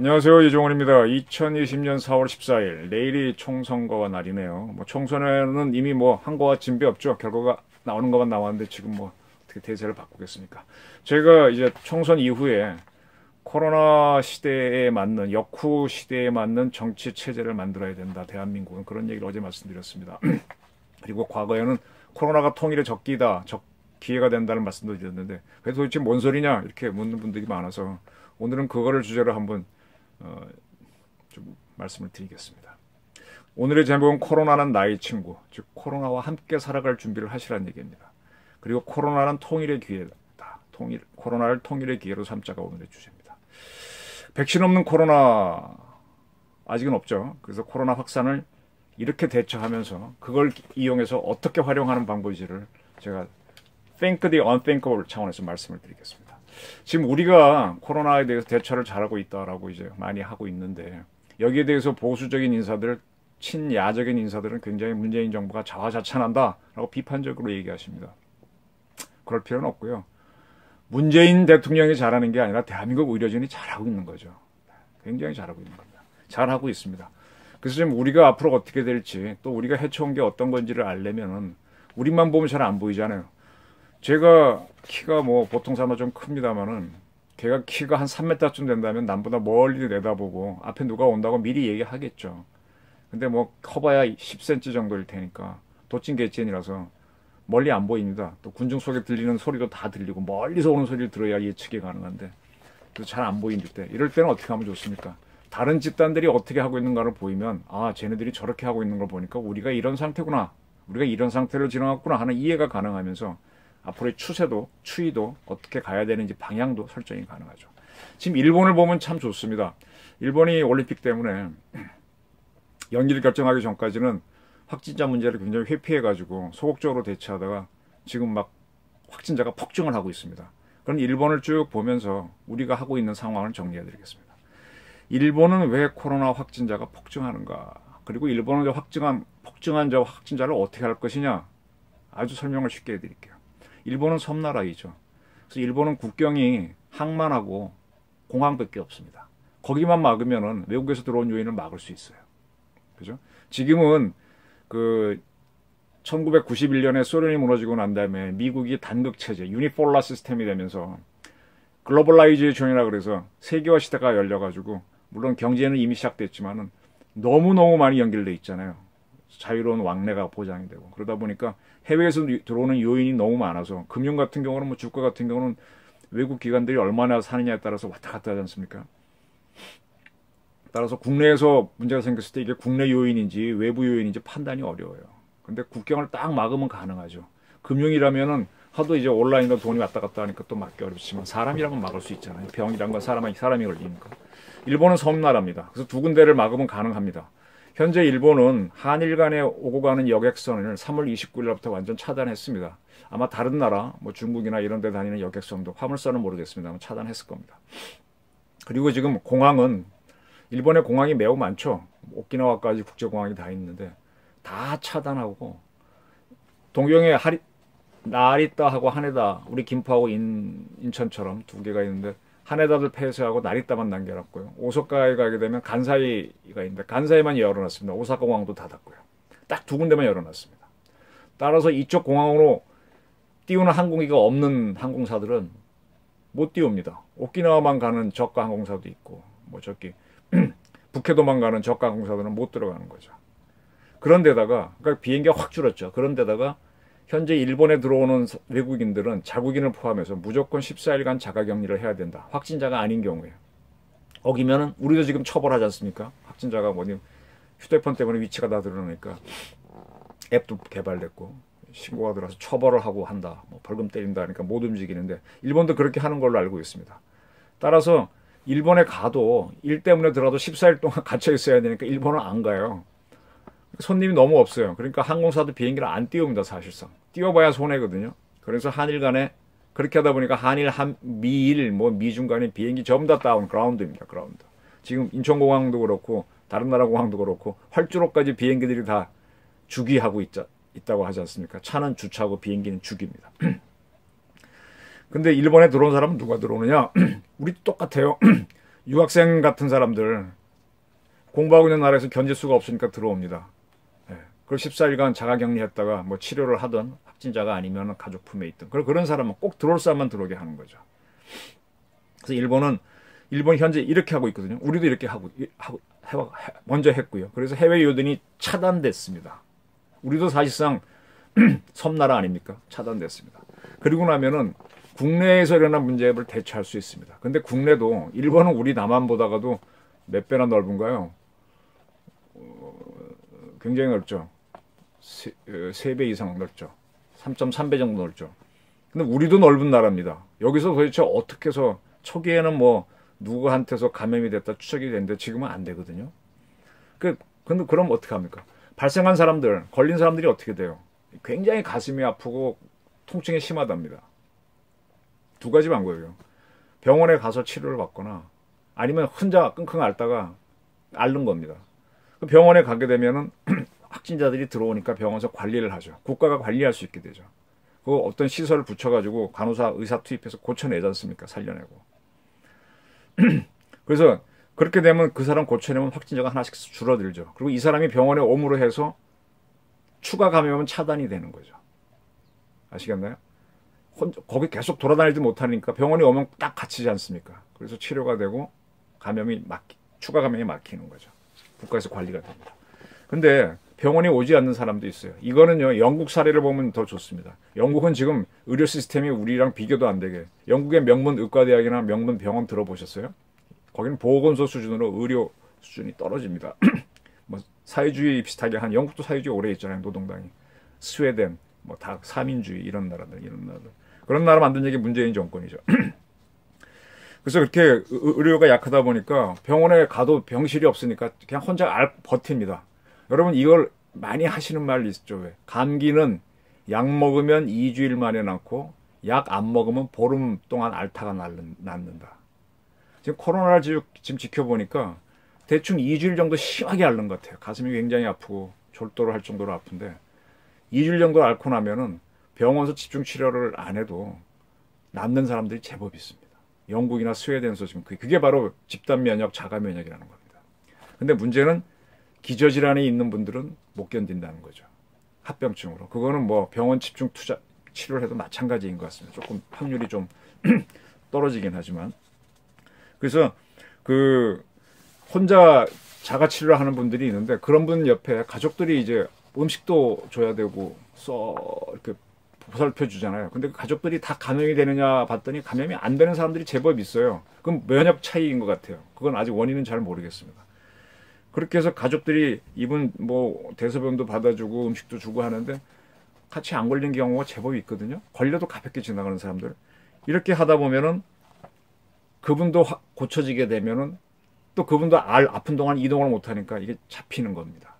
안녕하세요. 이종원입니다. 2020년 4월 14일 내일이 총선거 날이네요. 총선에는 이미 한 거와 진배 없죠. 결과가 나오는 것만 나왔는데 지금 어떻게 대세를 바꾸겠습니까? 제가 이제 총선 이후에 코로나 시대에 맞는 역후 시대에 맞는 정치 체제를 만들어야 된다. 대한민국은 그런 얘기를 어제 말씀드렸습니다. 그리고 과거에는 코로나가 통일의 적기다, 기회가 된다는 말씀도 드렸는데 그래서 도대체 뭔 소리냐 이렇게 묻는 분들이 많아서 오늘은 그거를 주제로 한번 좀 말씀을 드리겠습니다. 오늘의 제목은 코로나는 나의 친구, 즉 코로나와 함께 살아갈 준비를 하시라는 얘기입니다. 그리고 코로나는 통일의 기회다. 코로나를 통일의 기회로 삼자가 오늘의 주제입니다. 백신 없는 코로나 아직은 없죠. 그래서 코로나 확산을 이렇게 대처하면서 그걸 이용해서 어떻게 활용하는 방법인지를 제가 Think the unthinkable 차원에서 말씀을 드리겠습니다. 지금 우리가 코로나에 대해서 대처를 잘하고 있다라고 이제 많이 하고 있는데 여기에 대해서 보수적인 인사들, 친야적인 인사들은 굉장히 문재인 정부가 자화자찬한다라고 비판적으로 얘기하십니다. 그럴 필요는 없고요. 문재인 대통령이 잘하는 게 아니라 대한민국 의료진이 잘하고 있는 거죠. 굉장히 잘하고 있는 겁니다. 잘하고 있습니다. 그래서 지금 우리가 앞으로 어떻게 될지 또 우리가 헤쳐온 게 어떤 건지를 알려면은 우리만 보면 잘 안 보이잖아요. 제가 키가 보통 사람 좀 큽니다만은 걔가 키가 한 3m쯤 된다면 남보다 멀리 내다보고 앞에 누가 온다고 미리 얘기하겠죠. 근데 커봐야 10cm 정도일 테니까 도찐개찐이라서 멀리 안 보입니다. 또 군중 속에 들리는 소리도 다 들리고 멀리서 오는 소리를 들어야 예측이 가능한데 잘 안 보이는 때 이럴 때는 어떻게 하면 좋습니까? 다른 집단들이 어떻게 하고 있는가를 보이면 쟤네들이 저렇게 하고 있는 걸 보니까 우리가 이런 상태구나. 우리가 이런 상태로 지나갔구나 하는 이해가 가능하면서 앞으로의 추이도 어떻게 가야 되는지 방향도 설정이 가능하죠. 지금 일본을 보면 참 좋습니다. 일본이 올림픽 때문에 연기를 결정하기 전까지는 확진자 문제를 굉장히 회피해가지고 소극적으로 대처하다가 지금 확진자가 폭증을 하고 있습니다. 그럼 일본을 쭉 보면서 우리가 하고 있는 상황을 정리해드리겠습니다. 일본은 왜 코로나 확진자가 폭증하는가? 그리고 일본은 폭증한 저 확진자를 어떻게 할 것이냐? 아주 설명을 쉽게 해드릴게요. 일본은 섬나라이죠. 그래서 일본은 국경이 항만하고 공항밖에 없습니다. 거기만 막으면은 외국에서 들어온 요인을 막을 수 있어요. 그죠? 지금은 1991년에 소련이 무너지고 난 다음에 미국이 단극 체제, 유니폴라 시스템이 되면서 글로벌라이제이션이라 그래서 세계화 시대가 열려가지고 물론 경제는 이미 시작됐지만은 너무너무 많이 연결돼 있잖아요. 자유로운 왕래가 보장이 되고 그러다 보니까 해외에서 들어오는 요인이 너무 많아서 금융 같은 경우는 주가 같은 경우는 외국 기관들이 얼마나 사느냐에 따라서 왔다 갔다 하지 않습니까? 따라서 국내에서 문제가 생겼을 때 이게 국내 요인인지 외부 요인인지 판단이 어려워요. 근데 국경을 딱 막으면 가능하죠. 금융이라면은 하도 이제 온라인으로 돈이 왔다 갔다 하니까 또 막기 어렵지만 사람이라면 막을 수 있잖아요. 병이란 건 사람이 걸리니까. 일본은 섬나라입니다. 그래서 두 군데를 막으면 가능합니다. 현재 일본은 한일 간에 오고 가는 여객선을 3월 29일부터 완전 차단했습니다. 아마 다른 나라, 중국이나 이런 데 다니는 여객선도 화물선은 모르겠습니다만 차단했을 겁니다. 그리고 지금 공항은 일본의 공항이 매우 많죠. 오키나와까지 국제공항이 다 있는데 다 차단하고 동경에 나리타하고 하네다, 우리 김포하고 인천처럼 두 개가 있는데 하네다를 폐쇄하고 나리타만 남겨놨고요. 오사카에 가게 되면 간사이가 있는데 간사이만 열어놨습니다. 오사카 공항도 닫았고요. 딱 두 군데만 열어놨습니다. 따라서 이쪽 공항으로 띄우는 항공기가 없는 항공사들은 못 띄웁니다. 오키나와만 가는 저가 항공사도 있고 북해도만 가는 저가 항공사들은 못 들어가는 거죠. 그런데다가 비행기가 확 줄었죠. 그런데다가 현재 일본에 들어오는 외국인들은 자국인을 포함해서 무조건 14일간 자가격리를 해야 된다. 확진자가 아닌 경우에. 어기면은 우리도 지금 처벌하지 않습니까? 확진자가 휴대폰 때문에 위치가 다 드러나니까 앱도 개발됐고 신고가 들어와서 처벌을 하고 한다. 벌금 때린다 하니까 못 움직이는데 일본도 그렇게 하는 걸로 알고 있습니다. 따라서 일본에 가도 일 때문에 들어도 14일 동안 갇혀 있어야 되니까 일본은 안 가요. 손님이 너무 없어요. 그러니까 항공사도 비행기를 안 띄웁니다. 사실상 띄워봐야 손해거든요. 그래서 한일 간에 그렇게 하다 보니까 미일 미중 간의 비행기 전부 다 다운, 그라운드입니다. 그라운드. 지금 인천공항도 그렇고 다른 나라 공항도 그렇고 활주로까지 비행기들이 다 주기하고 있다고 하지 않습니까? 차는 주차고 비행기는 주기입니다. 근데 일본에 들어온 사람은 누가 들어오느냐? 우리도 똑같아요. 유학생 같은 사람들 공부하고 있는 나라에서 견딜 수가 없으니까 들어옵니다. 예. 그리고 14일간 자가격리했다가 뭐 치료를 하던 확진자가 아니면 가족 품에 있던 그런 사람은 꼭 들어올 사람만 들어오게 하는 거죠. 그래서 일본 현재 이렇게 하고 있거든요. 우리도 이렇게 먼저 했고요. 그래서 해외 유학이 차단됐습니다. 우리도 사실상 섬나라 아닙니까? 차단됐습니다. 그리고 나면은 국내에서 일어난 문제를 대처할 수 있습니다. 근데 국내도 일본은 우리 남한보다가도 몇 배나 넓은가요? 굉장히 넓죠. 3배 이상 넓죠. 3.3배 정도 넓죠. 근데 우리도 넓은 나라입니다. 여기서 도대체 어떻게 해서 초기에는 뭐 누구한테서 감염이 됐다 추적이 됐는데 지금은 안 되거든요. 근데 그럼 어떻게 합니까? 발생한 사람들, 걸린 사람들이 어떻게 돼요? 굉장히 가슴이 아프고 통증이 심하답니다. 두 가지 방법이에요. 병원에 가서 치료를 받거나 아니면 혼자 끙끙 앓다가 앓는 겁니다. 병원에 가게 되면은 확진자들이 들어오니까 병원에서 관리를 하죠. 국가가 관리할 수 있게 되죠. 그 어떤 시설을 붙여가지고 간호사, 의사 투입해서 고쳐내지 않습니까? 살려내고. 그래서 그렇게 되면 그 사람 고쳐내면 확진자가 하나씩 줄어들죠. 그리고 이 사람이 병원에 옴으로 해서 추가 감염은 차단이 되는 거죠. 아시겠나요? 거기 계속 돌아다니지 못하니까 병원에 오면 딱 갇히지 않습니까? 그래서 치료가 되고 추가 감염이 막히는 거죠. 국가에서 관리가 됩니다. 근데 병원에 오지 않는 사람도 있어요. 이거는요, 영국 사례를 보면 더 좋습니다. 영국은 지금 의료 시스템이 우리랑 비교도 안 되게. 영국의 명문 의과대학이나 명문 병원 들어보셨어요? 거기는 보건소 수준으로 의료 수준이 떨어집니다. 뭐 사회주의 비슷하게 한 영국도 사회주의 오래 있잖아요. 노동당이. 스웨덴, 뭐 다 사민주의 이런 나라들. 그런 나라 만든 얘기 문재인 정권이죠. 그래서 그렇게 의료가 약하다 보니까 병원에 가도 병실이 없으니까 그냥 혼자 버팁니다. 여러분 이걸 많이 하시는 말 있죠. 왜? 감기는 약 먹으면 2주일 만에 낫고 약 안 먹으면 보름 동안 앓다가 낫는다. 지금 코로나를 지금 지켜보니까 대충 2주일 정도 심하게 앓는 것 같아요. 가슴이 굉장히 아프고 졸도를 할 정도로 아픈데 2주일 정도 앓고 나면은 병원에서 집중 치료를 안 해도 낫는 사람들이 제법 있습니다. 영국이나 스웨덴에서 지금 그게 바로 집단 면역, 자가 면역이라는 겁니다. 근데 문제는 기저질환이 있는 분들은 못 견딘다는 거죠. 합병증으로. 그거는 뭐 병원 집중 치료를 해도 마찬가지인 것 같습니다. 조금 확률이 좀 떨어지긴 하지만. 그래서 혼자 자가 치료를 하는 분들이 있는데 그런 분 옆에 가족들이 이제 음식도 줘야 되고 이렇게 보살펴 주잖아요. 근데 그 가족들이 다 감염이 되느냐 봤더니 감염이 안 되는 사람들이 제법 있어요. 그럼 면역 차이인 것 같아요. 그건 아직 원인은 잘 모르겠습니다. 그렇게 해서 가족들이 이분 뭐 대소변도 받아주고 음식도 주고 하는데 같이 안 걸린 경우가 제법 있거든요. 걸려도 가볍게 지나가는 사람들. 이렇게 하다 보면은 그분도 고쳐지게 되면은 또 그분도 아픈 동안 이동을 못하니까 이게 잡히는 겁니다.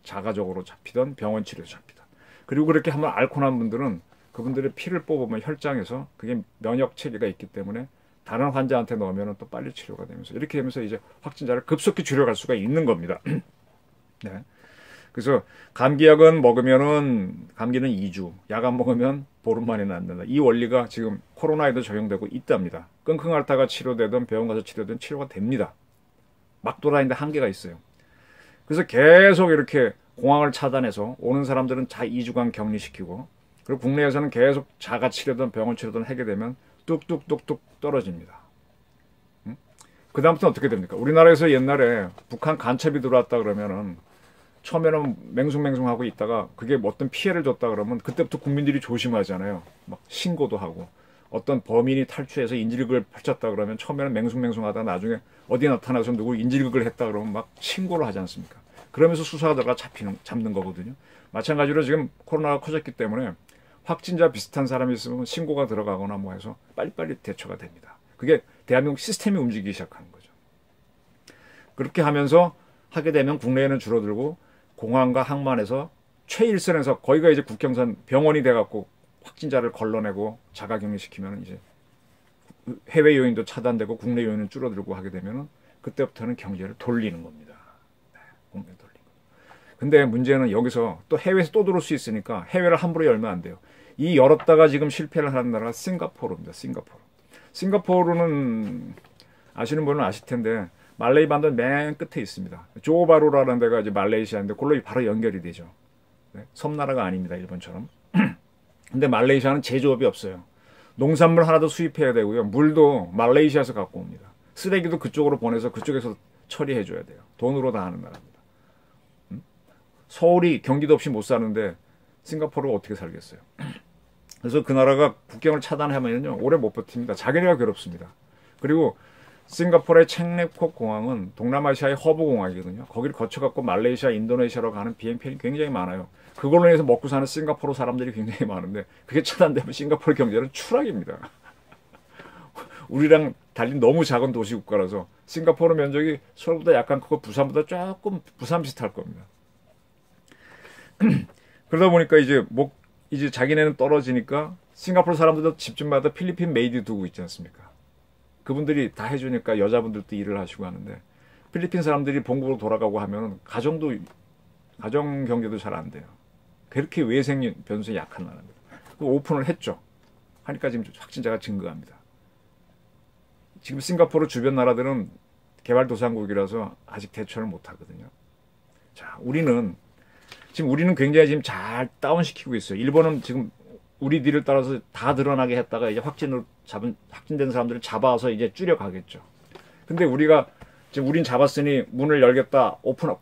자가적으로 잡히던 병원 치료에서 잡히던. 그리고 그렇게 한번 앓고 난 분들은 그분들의 피를 뽑으면 혈장에서 그게 면역 체계가 있기 때문에 다른 환자한테 넣으면 또 빨리 치료가 되면서 이렇게 되면서 이제 확진자를 급속히 줄여갈 수가 있는 겁니다. 네. 그래서 감기약은 먹으면은 감기는 2주, 약 안 먹으면 보름 만에 낫는다. 이 원리가 지금 코로나에도 적용되고 있답니다. 끙끙 앓다가 치료되든 병원 가서 치료되든 치료가 됩니다. 막 돌아다니는데 한계가 있어요. 그래서 계속 이렇게 공항을 차단해서 오는 사람들은 2주간 격리시키고 그리고 국내에서는 계속 자가 치료든 병원 치료든 하게 되면 뚝뚝뚝뚝 떨어집니다. 그 다음부터는 어떻게 됩니까? 우리나라에서 옛날에 북한 간첩이 들어왔다 그러면은 처음에는 맹숭맹숭하고 있다가 그게 어떤 피해를 줬다 그러면 그때부터 국민들이 조심하잖아요. 막 신고도 하고 어떤 범인이 탈취해서 인질극을 펼쳤다 그러면 처음에는 맹숭맹숭하다가 나중에 어디 나타나서 누구 인질극을 했다 그러면 막 신고를 하지 않습니까? 그러면서 수사하다가 잡는 거거든요. 마찬가지로 지금 코로나가 커졌기 때문에 확진자 비슷한 사람이 있으면 신고가 들어가거나 뭐 해서 빨리빨리 대처가 됩니다. 그게 대한민국 시스템이 움직이기 시작하는 거죠. 그렇게 하면서 하게 되면 국내에는 줄어들고 공항과 항만에서 최일선에서 거기가 이제 국경선 병원이 돼갖고 확진자를 걸러내고 자가격리시키면 이제 해외 요인도 차단되고 국내 요인은 줄어들고 하게 되면은 그때부터는 경제를 돌리는 겁니다. 네, 공장 돌리고. 근데 문제는 여기서 또 해외에서 또 들어올 수 있으니까 해외를 함부로 열면 안 돼요. 이 열었다가 지금 실패를 하는 나라가 싱가포르입니다. 싱가포르는 아시는 분은 아실 텐데 말레이 반도 맨 끝에 있습니다. 조호바루라는 데가 이제 말레이시아인데 그걸로 바로 연결이 되죠. 네? 섬나라가 아닙니다. 일본처럼. 근데 말레이시아는 제조업이 없어요. 농산물 하나도 수입해야 되고요. 물도 말레이시아에서 갖고 옵니다. 쓰레기도 그쪽으로 보내서 그쪽에서 처리해 줘야 돼요. 돈으로 다 하는 나라입니다. 서울이 경기도 없이 못 사는데 싱가포르가 어떻게 살겠어요? 그래서 그 나라가 국경을 차단하면요 오래 못 버팁니다. 자기네가 괴롭습니다. 그리고 싱가포르의 챈랩콕 공항은 동남아시아의 허브 공항이거든요. 거기를 거쳐갖고 말레이시아, 인도네시아로 가는 비행편이 굉장히 많아요. 그걸로 인해서 먹고 사는 싱가포르 사람들이 굉장히 많은데 그게 차단되면 싱가포르 경제는 추락입니다. 우리랑 달리 너무 작은 도시 국가라서 싱가포르 면적이 서울보다 약간 크고 부산보다 조금 부산 비슷할 겁니다. 그러다 보니까 이제 자기네는 떨어지니까 싱가포르 사람들도 집집마다 필리핀 메이드 두고 있지 않습니까? 그분들이 다 해주니까 여자분들도 일을 하시고 하는데 필리핀 사람들이 본국으로 돌아가고 하면 가정 경제도 잘 안 돼요. 그렇게 외생 변수에 약한 나라입니다. 오픈을 했죠. 하니까 지금 확진자가 증가합니다. 지금 싱가포르 주변 나라들은 개발도상국이라서 아직 대처를 못 하거든요. 자, 우리는 굉장히 지금 잘 다운시키고 있어요. 일본은 지금 우리 뒤를 따라서 다 드러나게 했다가 이제 확진된 사람들을 잡아서 이제 줄여가겠죠. 근데 우린 잡았으니 문을 열겠다,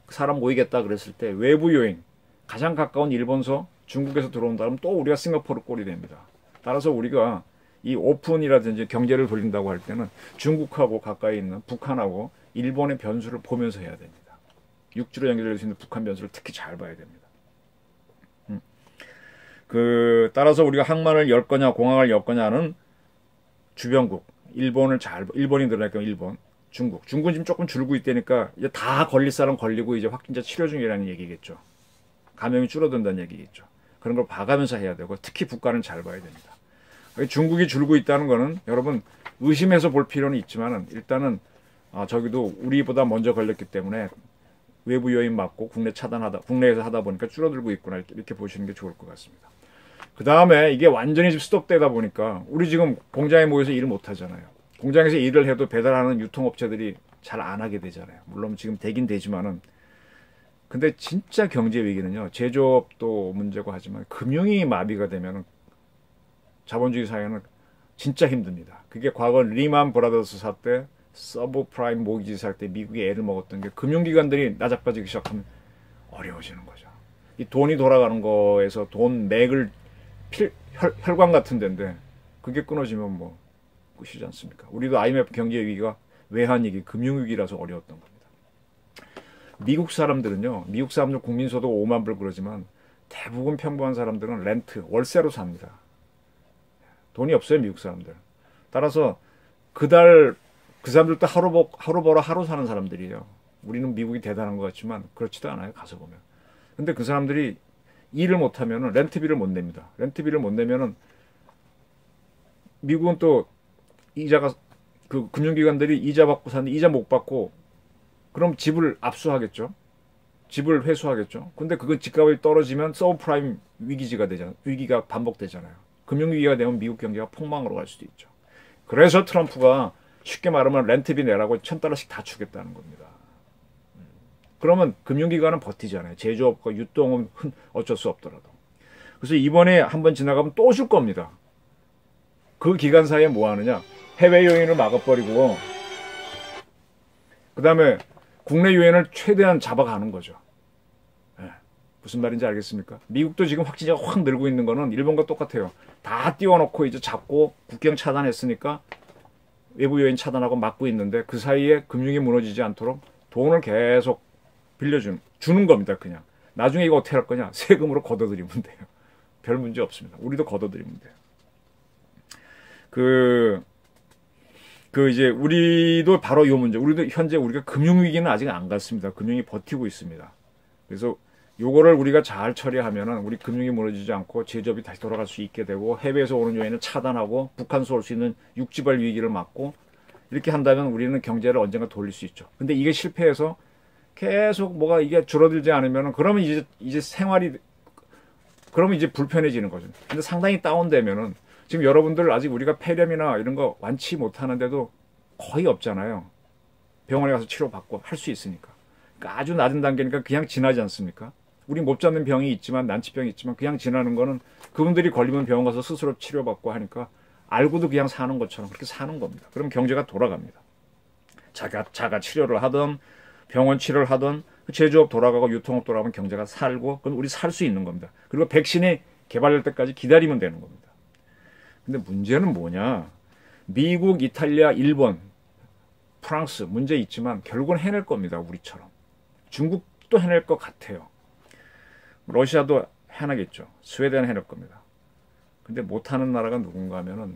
사람 모이겠다 그랬을 때 외부 요인, 가장 가까운 일본서, 중국에서 들어온다면 또 우리가 싱가포르 꼴이 됩니다. 따라서 우리가 이 오픈이라든지 경제를 돌린다고 할 때는 중국하고 가까이 있는 북한하고 일본의 변수를 보면서 해야 됩니다. 육지로 연결될 수 있는 북한 변수를 특히 잘 봐야 됩니다. 따라서 우리가 항만을 열 거냐, 공항을 열 거냐는 주변국, 일본이 늘어나니까 일본, 중국은 지금 조금 줄고 있다니까 이제 다 걸릴 사람 걸리고 이제 확진자 치료 중이라는 얘기겠죠. 감염이 줄어든다는 얘기겠죠. 그런 걸 봐가면서 해야 되고 특히 북한은 잘 봐야 됩니다. 중국이 줄고 있다는 거는 여러분 의심해서 볼 필요는 있지만은 일단은 저기도 우리보다 먼저 걸렸기 때문에 외부 요인 맞고 국내에서 하다 보니까 줄어들고 있구나 이렇게 보시는 게 좋을 것 같습니다. 그 다음에 이게 완전히 지금 스톱되다 보니까 우리 지금 공장에 모여서 일을 못 하잖아요. 공장에서 일을 해도 배달하는 유통업체들이 잘 안 하게 되잖아요. 물론 지금 되긴 되지만은 근데 진짜 경제 위기는요. 제조업도 문제고 하지만 금융이 마비가 되면은 자본주의 사회는 진짜 힘듭니다. 그게 과거 리만 브라더스 사태, 서브프라임 모기지 살 때 미국이 애를 먹었던 게 금융기관들이 나자빠지기 시작하면 어려워지는 거죠. 이 돈이 돌아가는 거에서 돈 맥을 혈관 같은 데인데 그게 끊어지면 뭐 끝이지 않습니까? 우리도 IMF 경제 위기가 외환위기, 금융위기라서 어려웠던 겁니다. 미국 사람들 국민소득 5만 불 그러지만 대부분 평범한 사람들은 월세로 삽니다. 돈이 없어요, 미국 사람들. 따라서 그 사람들도 하루 벌어 하루 사는 사람들이에요. 우리는 미국이 대단한 것 같지만 그렇지도 않아요, 가서 보면. 근데 그 사람들이 일을 못하면은 렌트비를 못 냅니다. 렌트비를 못 내면은 미국은 또 그 금융기관들이 이자 받고 사는데 이자 못 받고 그럼 집을 압수하겠죠. 집을 회수하겠죠. 근데 그건 집값이 떨어지면 서브프라임 위기가 반복되잖아요. 금융위기가 되면 미국 경제가 폭망으로 갈 수도 있죠. 그래서 트럼프가 쉽게 말하면 렌트비 내라고 $1,000씩 다 주겠다는 겁니다. 그러면 금융기관은 버티잖아요. 제조업과 유통은 어쩔 수 없더라도. 그래서 이번에 한번 지나가면 또 줄 겁니다. 그 기간 사이에 뭐 하느냐. 해외 요인을 막아버리고 그 다음에 국내 요인을 최대한 잡아가는 거죠. 네. 무슨 말인지 알겠습니까? 미국도 지금 확진자가 확 늘고 있는 거는 일본과 똑같아요. 다 띄워놓고 이제 잡고 국경 차단했으니까 외부 요인 차단하고 막고 있는데 그 사이에 금융이 무너지지 않도록 돈을 계속 주는 겁니다. 그냥. 나중에 이거 어떻게 할 거냐? 세금으로 걷어들이면 돼요. 별 문제 없습니다. 우리도 걷어들이면 돼요. 이제 우리도 바로 이 문제. 현재 우리가 금융위기는 아직 안 갔습니다. 금융이 버티고 있습니다. 그래서 요거를 우리가 잘 처리하면은 우리 금융이 무너지지 않고 제조업이 다시 돌아갈 수 있게 되고 해외에서 오는 요인을 차단하고 북한에서 올 수 있는 육지발 위기를 막고 이렇게 한다면 우리는 경제를 언젠가 돌릴 수 있죠. 근데 이게 실패해서 계속 뭐가 이게 줄어들지 않으면은 그러면 이제 그러면 이제 불편해지는 거죠. 근데 상당히 다운되면은 지금 여러분들 아직 우리가 폐렴이나 이런 거 완치 못 하는데도 거의 없잖아요. 병원에 가서 치료받고 할 수 있으니까. 그러니까 아주 낮은 단계니까 그냥 지나지 않습니까? 우리 못 잡는 병이 있지만, 난치병이 있지만 그냥 지나는 거는 그분들이 걸리면 병원 가서 스스로 치료받고 하니까 알고도 그냥 사는 것처럼 그렇게 사는 겁니다. 그럼 경제가 돌아갑니다. 자가 치료를 하든 병원 치료를 하든 제조업 돌아가고 유통업 돌아가면 경제가 살고 그럼 우리 살 수 있는 겁니다. 그리고 백신이 개발될 때까지 기다리면 되는 겁니다. 근데 문제는 뭐냐? 미국, 이탈리아, 일본, 프랑스 문제 있지만 결국은 해낼 겁니다. 우리처럼. 중국도 해낼 것 같아요. 러시아도 해내겠죠. 스웨덴은 해낼 겁니다. 근데 못하는 나라가 누군가 하면은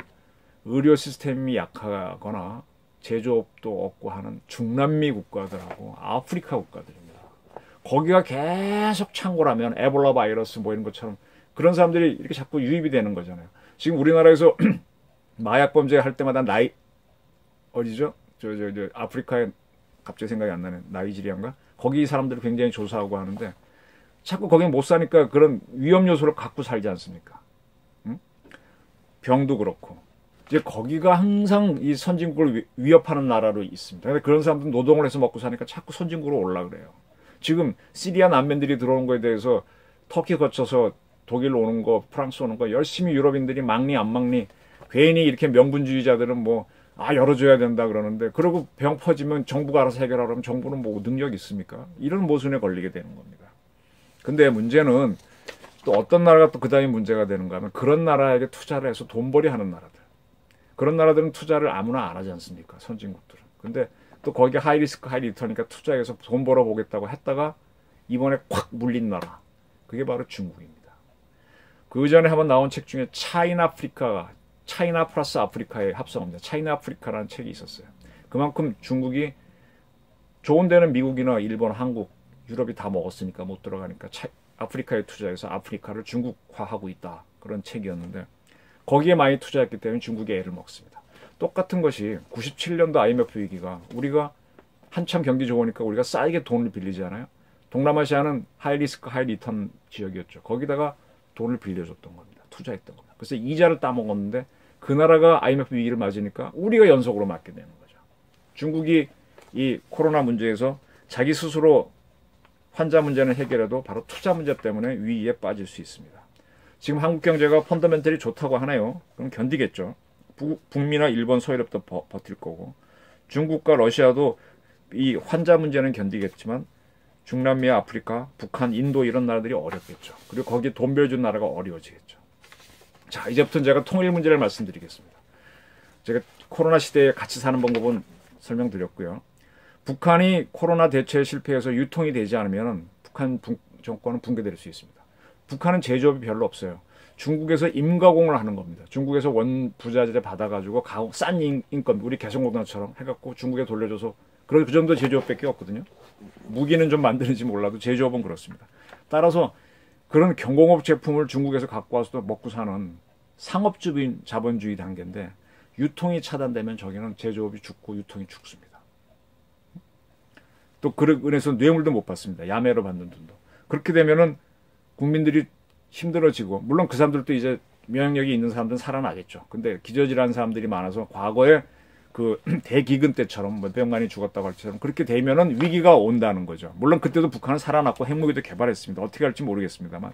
의료 시스템이 약하거나 제조업도 없고 하는 중남미 국가들하고 아프리카 국가들입니다. 거기가 계속 창궐하면 에볼라 바이러스 뭐 이런 것처럼 그런 사람들이 이렇게 자꾸 유입이 되는 거잖아요. 지금 우리나라에서 마약 범죄 할 때마다 어디죠? 아프리카에 갑자기 생각이 안 나네. 나이지리아인가? 거기 사람들을 굉장히 조사하고 하는데 자꾸 거기 못 사니까 그런 위험 요소를 갖고 살지 않습니까? 응? 병도 그렇고. 이제 거기가 항상 이 선진국을 위협하는 나라로 있습니다. 근데 그런 사람들은 노동을 해서 먹고 사니까 자꾸 선진국으로 올라 그래요. 지금 시리아 난민들이 들어오는 거에 대해서 터키 거쳐서 독일 오는 거, 프랑스 오는 거 열심히 유럽인들이 막니 안 막니 괜히 이렇게 명분주의자들은 뭐 열어줘야 된다 그러는데 그러고 병 퍼지면 정부가 알아서 해결하라 그러면 정부는 뭐 능력 있습니까? 이런 모순에 걸리게 되는 겁니다. 근데 문제는 또 어떤 나라가 또 그 다음에 문제가 되는가 하면 그런 나라에게 투자를 해서 돈벌이 하는 나라들. 그런 나라들은 투자를 아무나 안 하지 않습니까? 선진국들은. 근데 또 거기에 하이리스크 하이리턴이니까 투자해서 돈 벌어보겠다고 했다가 이번에 콱 물린 나라. 그게 바로 중국입니다. 그 전에 한번 나온 책 중에 차이나 플러스 아프리카의 합성어입니다. 차이나 아프리카라는 책이 있었어요. 그만큼 중국이 좋은 데는 미국이나 일본, 한국, 유럽이 다 먹었으니까 못 들어가니까 아프리카에 투자해서 아프리카를 중국화하고 있다. 그런 책이었는데 거기에 많이 투자했기 때문에 중국이 애를 먹습니다. 똑같은 것이 97년도 IMF 위기가 우리가 한참 경기 좋으니까 우리가 싸게 돈을 빌리잖아요. 동남아시아는 하이리스크 하이리턴 지역이었죠. 거기다가 돈을 빌려줬던 겁니다. 투자했던 겁니다. 그래서 이자를 따먹었는데 그 나라가 IMF 위기를 맞으니까 우리가 연속으로 맞게 되는 거죠. 중국이 이 코로나 문제에서 자기 스스로 환자 문제는 해결해도 바로 투자 문제 때문에 위기에 빠질 수 있습니다. 지금 한국 경제가 펀더멘털이 좋다고 하네요. 그럼 견디겠죠. 북미나 일본, 소유럽도 버틸 거고 중국과 러시아도 이 환자 문제는 견디겠지만 중남미와 아프리카, 북한, 인도 이런 나라들이 어렵겠죠. 그리고 거기에 돈 빌려준 나라가 어려워지겠죠. 자, 이제부터는 제가 통일 문제를 말씀드리겠습니다. 제가 코로나 시대에 같이 사는 방법은 설명드렸고요. 북한이 코로나 대처에 실패해서 유통이 되지 않으면 북한 정권은 붕괴될 수 있습니다. 북한은 제조업이 별로 없어요. 중국에서 임가공을 하는 겁니다. 중국에서 원부자재 받아가지고 싼 인건비, 우리 개성공단처럼 해갖고 중국에 돌려줘서 그 정도 제조업밖에 없거든요. 무기는 좀 만드는지 몰라도 제조업은 그렇습니다. 따라서 그런 경공업 제품을 중국에서 갖고 와서도 먹고 사는 상업주의 자본주의 단계인데 유통이 차단되면 저기는 제조업이 죽고 유통이 죽습니다. 또 그래서 뇌물도 못 받습니다. 야매로 받는 돈도. 그렇게 되면은 국민들이 힘들어지고 물론 그 사람들도 이제 면역력이 있는 사람들은 살아나겠죠. 근데 기저질환 사람들이 많아서 과거에 그 대기근 때처럼 몇백 만이 죽었다고 할 때처럼 그렇게 되면은 위기가 온다는 거죠. 물론 그때도 북한은 살아났고 핵무기도 개발했습니다. 어떻게 할지 모르겠습니다만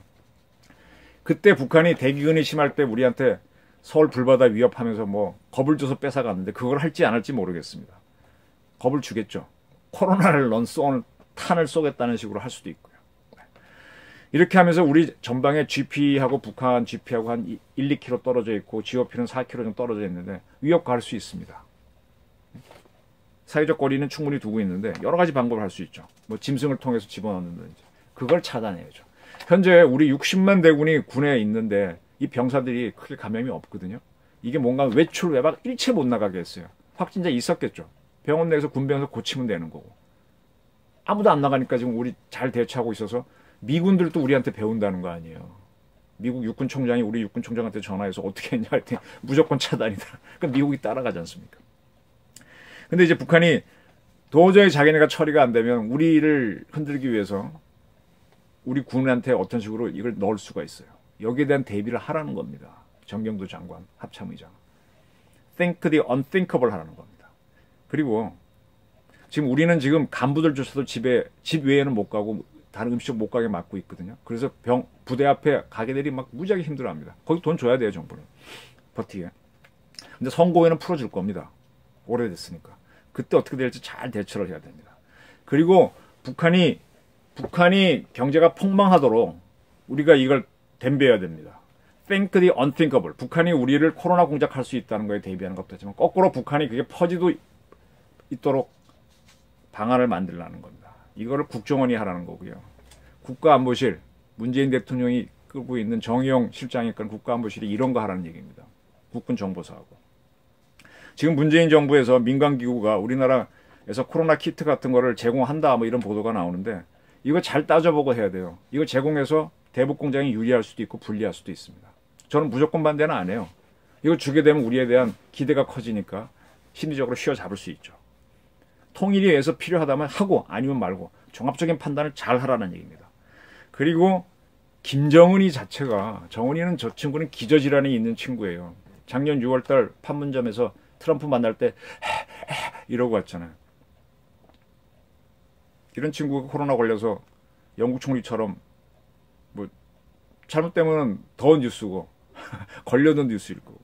그때 북한이 대기근이 심할 때 우리한테 서울 불바다 위협하면서 뭐 겁을 줘서 뺏어갔는데 그걸 할지 안 할지 모르겠습니다. 겁을 주겠죠. 코로나를 탄을 쏘겠다는 식으로 할 수도 있고요. 이렇게 하면서 우리 전방에 GP하고 북한 GP하고 한 1, 2km 떨어져 있고 GOP는 4km 정도 떨어져 있는데 위협 가할 수 있습니다. 사회적 거리는 충분히 두고 있는데 여러 가지 방법을 할 수 있죠. 뭐 짐승을 통해서 집어넣는다든지. 그걸 차단해야죠. 현재 우리 60만 대군이 군에 있는데 이 병사들이 크게 감염이 없거든요. 이게 뭔가 외출, 외박 일체 못 나가게 했어요. 확진자 있었겠죠. 병원 내에서 군병에서 고치면 되는 거고. 아무도 안 나가니까 지금 우리 잘 대처하고 있어서 미군들도 우리한테 배운다는 거 아니에요. 미국 육군 총장이 우리 육군 총장한테 전화해서 어떻게 했냐 할 때 무조건 차단이다. 그러니까 미국이 따라가지 않습니까? 근데 이제 북한이 도저히 자기네가 처리가 안 되면 우리를 흔들기 위해서 우리 군한테 어떤 식으로 이걸 넣을 수가 있어요. 여기에 대한 대비를 하라는 겁니다. 정경도 장관, 합참의장. Think the unthinkable 하라는 겁니다. 그리고 지금 우리는 지금 간부들조차도 집 외에는 못 가고 다른 음식점 못 가게 막고 있거든요. 그래서 부대 앞에 가게들이 막 무지하게 힘들어합니다. 거기 돈 줘야 돼요, 정부는. 버티게. 근데 선고에는 풀어줄 겁니다. 오래됐으니까. 그때 어떻게 될지 잘 대처를 해야 됩니다. 그리고 북한이 경제가 폭망하도록 우리가 이걸 댐벼야 됩니다. Think the unthinkable. 북한이 우리를 코로나 공작할 수 있다는 거에 대비하는 것도 있지만 거꾸로 북한이 그게 퍼지도 있도록 방안을 만들라는 겁니다. 이거를 국정원이 하라는 거고요. 국가안보실, 문재인 대통령이 끌고 있는 정의용 실장이 이끈 국가안보실이 이런 거 하라는 얘기입니다. 국군정보사하고. 지금 문재인 정부에서 민간기구가 우리나라에서 코로나 키트 같은 거를 제공한다 뭐 이런 보도가 나오는데 이거 잘 따져보고 해야 돼요. 이거 제공해서 대북 공작이 유리할 수도 있고 불리할 수도 있습니다. 저는 무조건 반대는 안 해요. 이거 주게 되면 우리에 대한 기대가 커지니까 심리적으로 휘어잡을 수 있죠. 통일이 위해서 필요하다면 하고 아니면 말고 종합적인 판단을 잘 하라는 얘기입니다. 그리고 김정은이 자체가 정은이는 저 친구는 기저질환이 있는 친구예요. 작년 6월달 판문점에서 트럼프 만날 때 이러고 왔잖아요. 이런 친구가 코로나 걸려서 영국 총리처럼 뭐 잘못되면 더 뉴스고 걸려도 뉴스일 거고.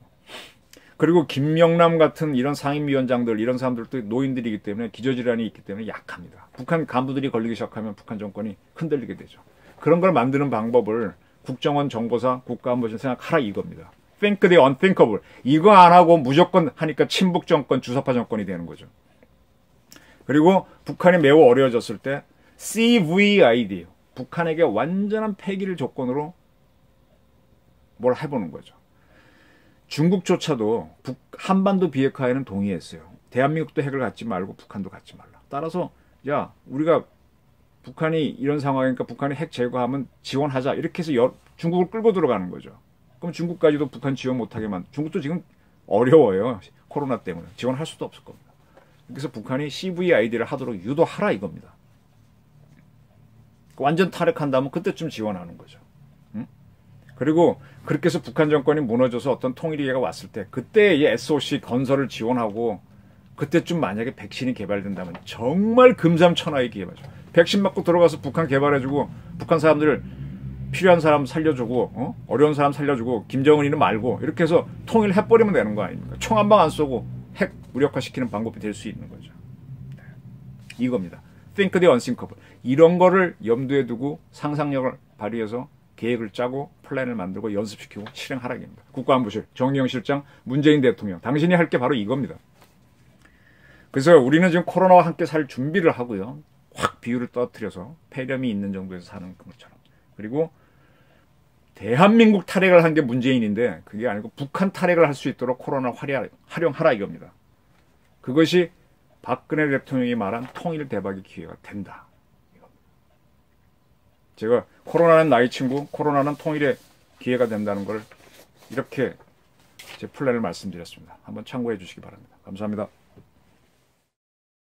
그리고 김영남 같은 이런 상임위원장들 이런 사람들도 노인들이기 때문에 기저질환이 있기 때문에 약합니다. 북한 간부들이 걸리기 시작하면 북한 정권이 흔들리게 되죠. 그런 걸 만드는 방법을 국정원, 정보사, 국가안보실 생각하라 이겁니다. Think the unthinkable. 이거 안 하고 무조건 하니까 친북 정권, 주사파 정권이 되는 거죠. 그리고 북한이 매우 어려워졌을 때 CVID, 북한에게 완전한 폐기를 조건으로 뭘 해보는 거죠. 중국조차도 한반도 비핵화에는 동의했어요. 대한민국도 핵을 갖지 말고 북한도 갖지 말라. 따라서 야 우리가 북한이 이런 상황이니까 북한이 핵 제거하면 지원하자. 이렇게 해서 중국을 끌고 들어가는 거죠. 그럼 중국까지도 북한 지원 못하게만. 중국도 지금 어려워요. 코로나 때문에. 지원할 수도 없을 겁니다. 그래서 북한이 CVID를 하도록 유도하라 이겁니다. 완전 탈핵한다면 그때쯤 지원하는 거죠. 응? 그리고 그렇게 해서 북한 정권이 무너져서 어떤 통일위기가 왔을 때 그때 이 SOC 건설을 지원하고 그때쯤 만약에 백신이 개발된다면 정말 금삼천하의 기회죠. 백신 맞고 들어가서 북한 개발해주고 북한 사람들 필요한 사람 살려주고 어려운 사람 살려주고 김정은이는 말고 이렇게 해서 통일해버리면 되는 거 아닙니까? 총 한 방 안 쏘고 핵 무력화시키는 방법이 될 수 있는 거죠. 네. 이겁니다. Think the unthinkable. 이런 거를 염두에 두고 상상력을 발휘해서 계획을 짜고 플랜을 만들고 연습시키고 실행하라입니다. 국가안보실, 정의용 실장, 문재인 대통령. 당신이 할 게 바로 이겁니다. 그래서 우리는 지금 코로나와 함께 살 준비를 하고요. 확 비율을 떨어뜨려서 폐렴이 있는 정도에서 사는 것처럼. 그리고 대한민국 탈핵을 한 게 문재인인데 그게 아니고 북한 탈핵을 할 수 있도록 코로나를 활용하라 이겁니다. 그것이 박근혜 대통령이 말한 통일 대박의 기회가 된다. 제가 코로나는 나의 친구, 코로나는 통일의 기회가 된다는 걸 이렇게 제 플랜을 말씀드렸습니다. 한번 참고해 주시기 바랍니다. 감사합니다.